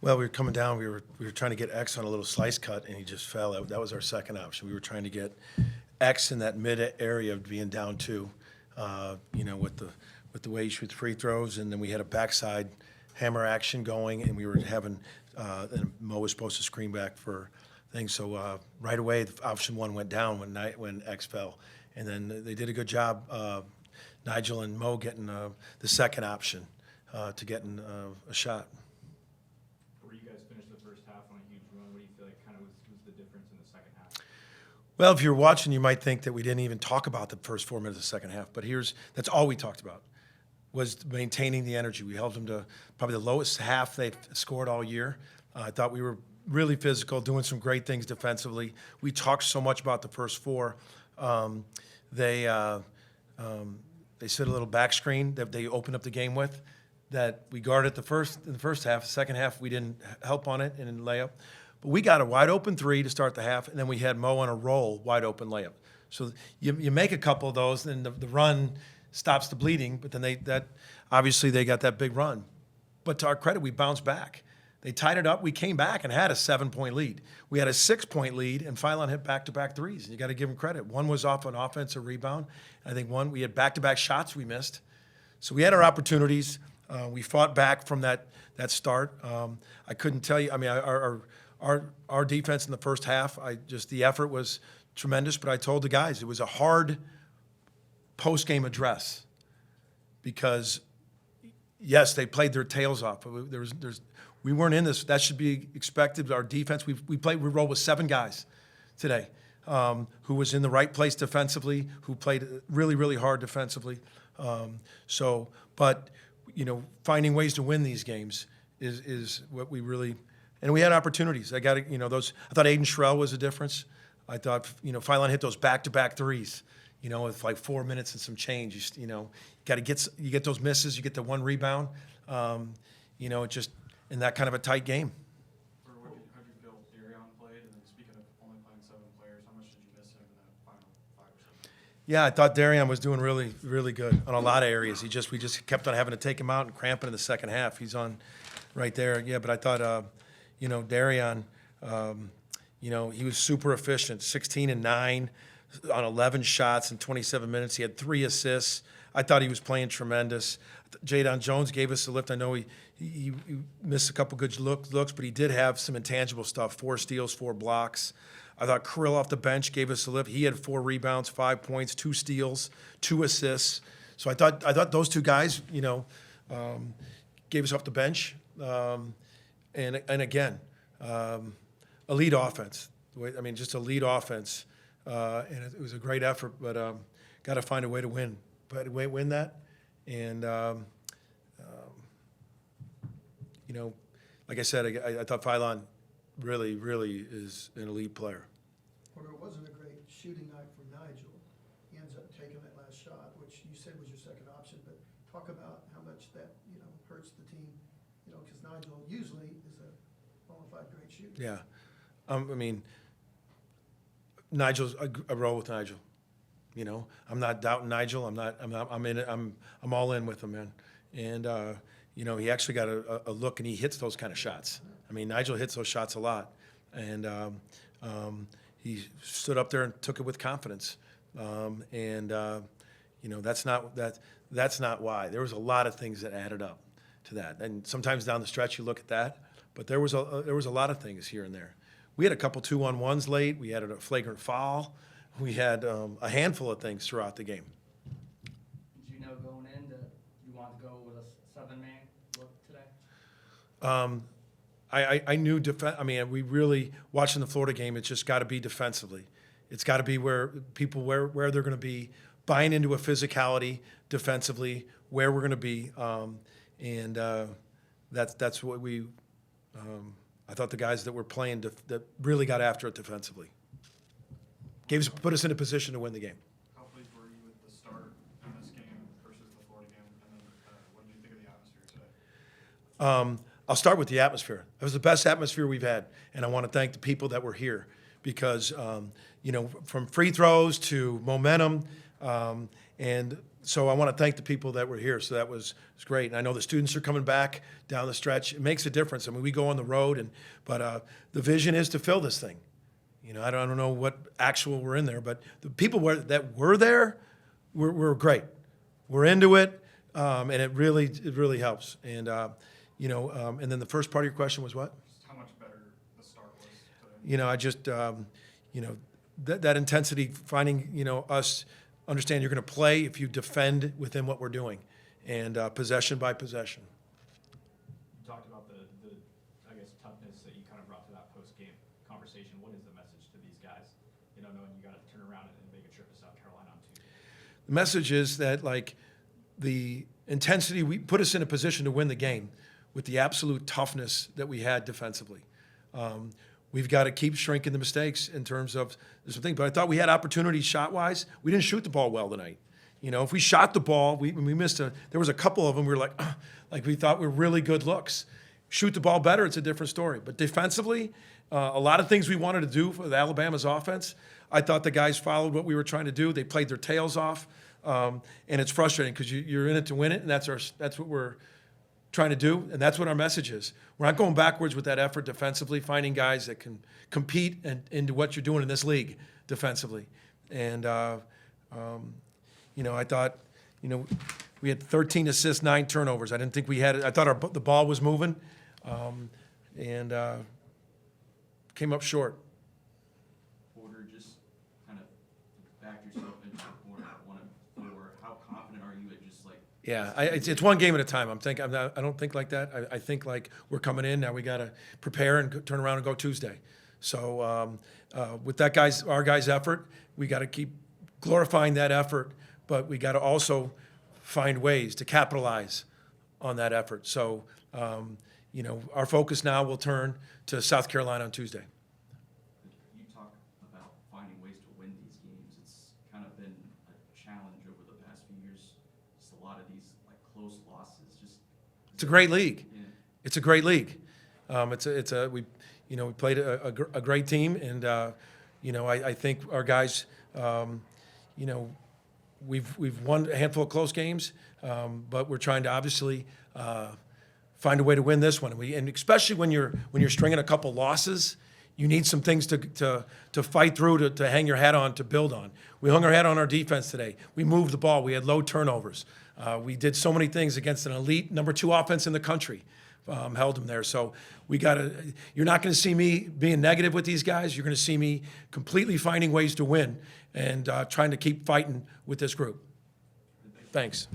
Well, we were coming down. We were trying to get X on a little slice cut, and he just fell. That was our second option. We were trying to get X in that mid area of being down two, with the way he shoots free throws, and then we had a backside hammer action going, and we were having and Mo was supposed to screen back for things. So right away, option one went down when X fell, and then they did a good job, Nigel and Mo getting the second option to getting a shot. Where you guys finished the first half on a huge run, what do you feel like kind of was the difference in the second half? Well, if you're watching, you might think that we didn't even talk about the first 4 minutes of the second half, but that's all we talked about, was maintaining the energy. We held them to probably the lowest half they've scored all year. I thought we were really physical, doing some great things defensively. We talked so much about the first four. They set a little back screen that they opened up the game with, that we guarded in the first half. The second half, we didn't help on it and in layup. But we got a wide open three to start the half, and then we had Mo on a roll, wide open layup. So you make a couple of those, and the run stops the bleeding, but then obviously they got that big run. But to our credit, we bounced back. They tied it up. We came back and had a 7-point lead. We had a 6-point lead, and Phylon hit back-to-back threes. And you got to give them credit. One was off an offensive rebound. I think we had back-to-back shots we missed. So we had our opportunities. We fought back from that start. I couldn't tell you. I mean, our defense in the first half, the effort was tremendous. But I told the guys it was a hard post-game address because, yes, they played their tails off. But we weren't in this. That should be expected. Our defense, we rolled with 7 guys today who was in the right place defensively, who played really, really hard defensively. But finding ways to win these games is what we really. And we had opportunities. I thought Aiden Shrell was a difference. I thought Phylon hit those back-to-back threes. With like 4 minutes and some change. You get those misses. You get the one rebound. It just. In that kind of a tight game. How'd you feel Darion played? And then speaking of only playing 7 players, how much did you miss him in that final 5 or 7? Yeah, I thought Darion was doing really, really good on a lot of areas. We just kept on having to take him out and cramping in the second half. He's on right there. Yeah, but I thought, Darion, he was super efficient, 16 and 9 on 11 shots in 27 minutes. He had 3 assists. I thought he was playing tremendous. Jadon Jones gave us a lift. I know he missed a couple good looks, but he did have some intangible stuff, 4 steals, 4 blocks. I thought Krill off the bench gave us a lift. He had 4 rebounds, 5 points, 2 steals, 2 assists. So I thought those 2 guys, gave us off the bench. And again, elite offense. Just elite offense. And it was a great effort, but got to find a way to win. Win that. And, like I said, I thought Phylon really, really is an elite player. Porter, it wasn't a great shooting night for Nigel. He ends up taking that last shot, which you said was your second option. But talk about how much that, hurts the team, because Nigel usually is a bona fide great shooter. Yeah. Nigel's I roll with Nigel. I'm not doubting Nigel. I'm in it. I'm all in with him, man. And he actually got a look, and he hits those kind of shots. Nigel hits those shots a lot, and he stood up there and took it with confidence. That's not why. There was a lot of things that added up to that. And sometimes down the stretch you look at that, but there was a lot of things here and there. We had a couple 2-on-1s late. We had a flagrant foul. We had a handful of things throughout the game. Did you know going in that you wanted to go with a 7-man look today? I knew we really, watching the Florida game, it's just got to be defensively. It's got to be where they're going to be, buying into a physicality defensively, where we're going to be. That's what we I thought the guys that were playing that really got after it defensively. Put us in a position to win the game. How pleased were you with the start in this game versus the Florida game? And then what did you think of the atmosphere today? I'll start with the atmosphere. It was the best atmosphere we've had, and I want to thank the people that were here because, from free throws to momentum, and So I want to thank the people that were here. So that was great. And I know the students are coming back down the stretch. It makes a difference. I mean, we go on the road, but the vision is to fill this thing. You know, I don't know what actual were in there, but the people that were there were great. We're into it, and it really helps. And and then the first part of your question was what? Just how much better the start was today. You know, I just that intensity, finding us understand you're going to play if you defend within what we're doing, and possession by possession. You talked about the I guess toughness that you kind of brought to that post-game conversation. What is the message to these guys? You know, knowing you got to turn around and make a trip to South Carolina on Tuesday. The message is that the intensity we put us in a position to win the game with the absolute toughness that we had defensively. We've got to keep shrinking the mistakes in terms of some things. But I thought we had opportunities shot-wise. We didn't shoot the ball well tonight. You know, if we shot the ball, we missed there was a couple of them we were like we thought were really good looks. Shoot the ball better, it's a different story. But defensively, a lot of things we wanted to do for Alabama's offense, I thought the guys followed what we were trying to do. They played their tails off, and it's frustrating because you're in it to win it, and that's what we're trying to do, and that's what our message is. We're not going backwards with that effort defensively, finding guys that can compete into what you're doing in this league defensively. And, I thought, we had 13 assists, 9 turnovers. I didn't think we had it. I thought the ball was moving, and came up short. Porter, just kind of backed yourself into the corner at 1-4. How confident are you at just like? Yeah, it's one game at a time. I don't think like that. I think like we're coming in now. We got to prepare and turn around and go Tuesday. So with our guys' effort, we got to keep glorifying that effort, but we got to also find ways to capitalize on that effort. So our focus now will turn to South Carolina on Tuesday. You talk about finding ways to win these games. It's kind of been a challenge over the past few years. Just a lot of these like close losses. It's a great league. Yeah. It's a great league. We played a great team, and I think our guys, we've won a handful of close games, but we're trying to obviously find a way to win this one. And especially when you're stringing a couple losses, you need some things to fight through, to hang your hat on, to build on. We hung our hat on our defense today. We moved the ball. We had low turnovers. We did so many things against an elite number 2 offense in the country. Held them there. So you're not going to see me being negative with these guys. You're going to see me completely finding ways to win and trying to keep fighting with this group. Thanks.